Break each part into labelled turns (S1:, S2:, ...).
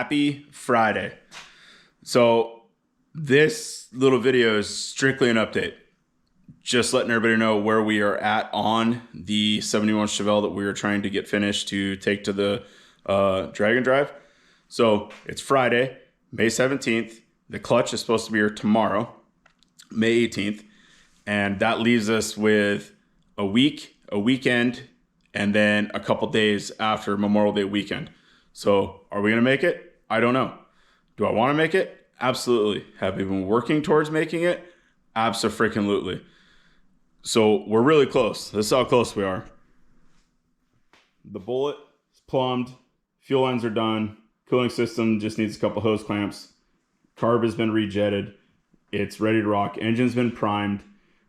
S1: Happy Friday. So this little video is strictly an update. Just letting everybody know where we are at on the 71 Chevelle that we are trying to get finished to take to the drag and drive. So it's Friday, May 17th. The clutch is supposed to be here tomorrow, May 18th. And that leaves us with a week, a weekend, and then a couple days after Memorial Day weekend. So are we going to make it? I don't know. Do I want to make it? Absolutely. Have we been working towards making it? Abso-freaking-lutely. So we're really close. This is how close we are. The bullet is plumbed. Fuel lines are done. Cooling system just needs a couple hose clamps. Carb has been rejetted. It's ready to rock. Engine's been primed.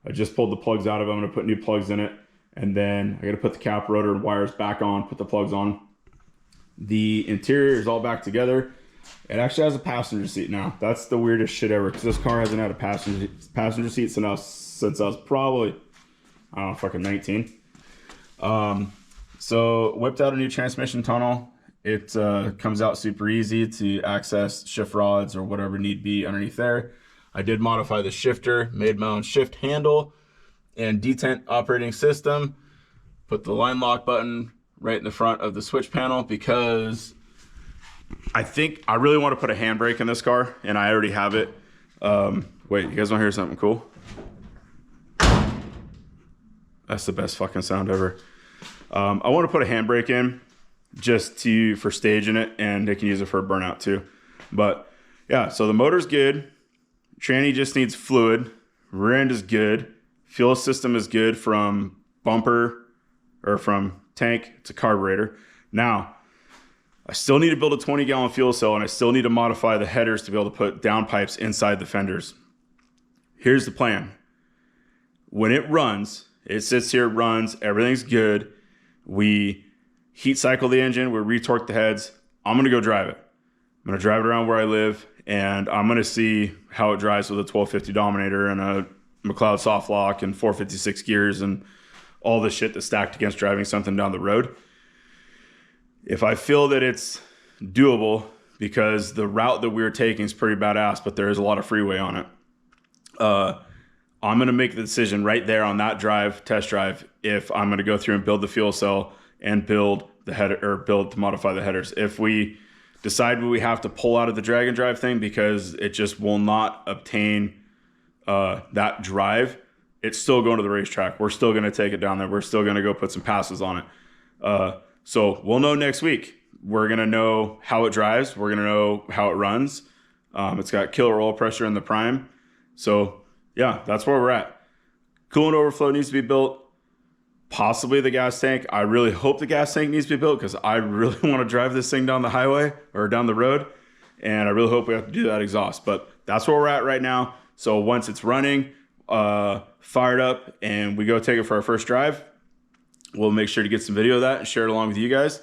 S1: I just pulled the plugs out of it. I'm going to put new plugs in it. And then I got to put the cap, rotor, and wires back on, put the plugs on. The interior is all back together. It actually has a passenger seat now. That's the weirdest shit ever, because this car hasn't had a passenger seat since I was probably, I don't know, fucking 19. So whipped out a new transmission tunnel. It comes out super easy to access shift rods or whatever need be underneath there. I did modify the shifter, made my own shift handle and detent operating system. Put the line lock button right in the front of the switch panel because I think I really want to put a handbrake in this car, and I already have it. Wait, you guys want to hear something cool? That's the best fucking sound ever. I want to put a handbrake in just for staging it, and they can use it for a burnout too. But yeah, so the motor's good. Tranny just needs fluid. Rear end is good. Fuel system is good from bumper or from tank to carburetor. Now, I still need to build a 20-gallon fuel cell, and I still need to modify the headers to be able to put downpipes inside the fenders. Here's the plan. When it runs, it sits here, runs, everything's good. We heat cycle the engine, we retorque the heads. I'm going to go drive it. I'm going to drive it around where I live, and I'm going to see how it drives with a 1250 Dominator and a McLeod soft lock and 456 gears and all the shit that's stacked against driving something down the road. If I feel that it's doable, because the route that we're taking is pretty badass, but there is a lot of freeway on it, I'm going to make the decision right there on that test drive, if I'm going to go through and build the fuel cell and build the header, or build to modify the headers. If we decide we have to pull out of the drag and drive thing because it just will not obtain that drive, it's still going to the racetrack. We're still going to take it down there. We're still going to go put some passes on it. So we'll know next week. We're going to know how it drives. We're going to know how it runs. It's got killer oil pressure in the prime. So yeah, that's where we're at. Coolant overflow needs to be built. Possibly the gas tank. I really hope the gas tank needs to be built, because I really want to drive this thing down the highway or down the road. And I really hope we have to do that exhaust. But that's where we're at right now. So once it's running, fired up, and we go take it for our first drive, we'll make sure to get some video of that and share it along with you guys.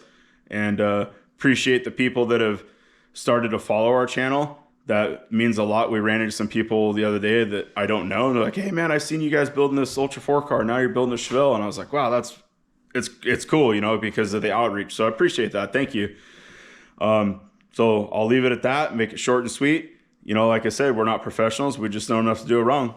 S1: And appreciate the people that have started to follow our channel. That means a lot. We ran into some people the other day that I don't know, and they're like, "Hey man, I've seen you guys building this Ultra 4 car. Now you're building a Chevelle." And I was like, "Wow, it's cool, you know, because of the outreach." So I appreciate that. Thank you. So I'll leave it at that. Make it short and sweet. You know, like I said, we're not professionals. We just know enough to do it wrong.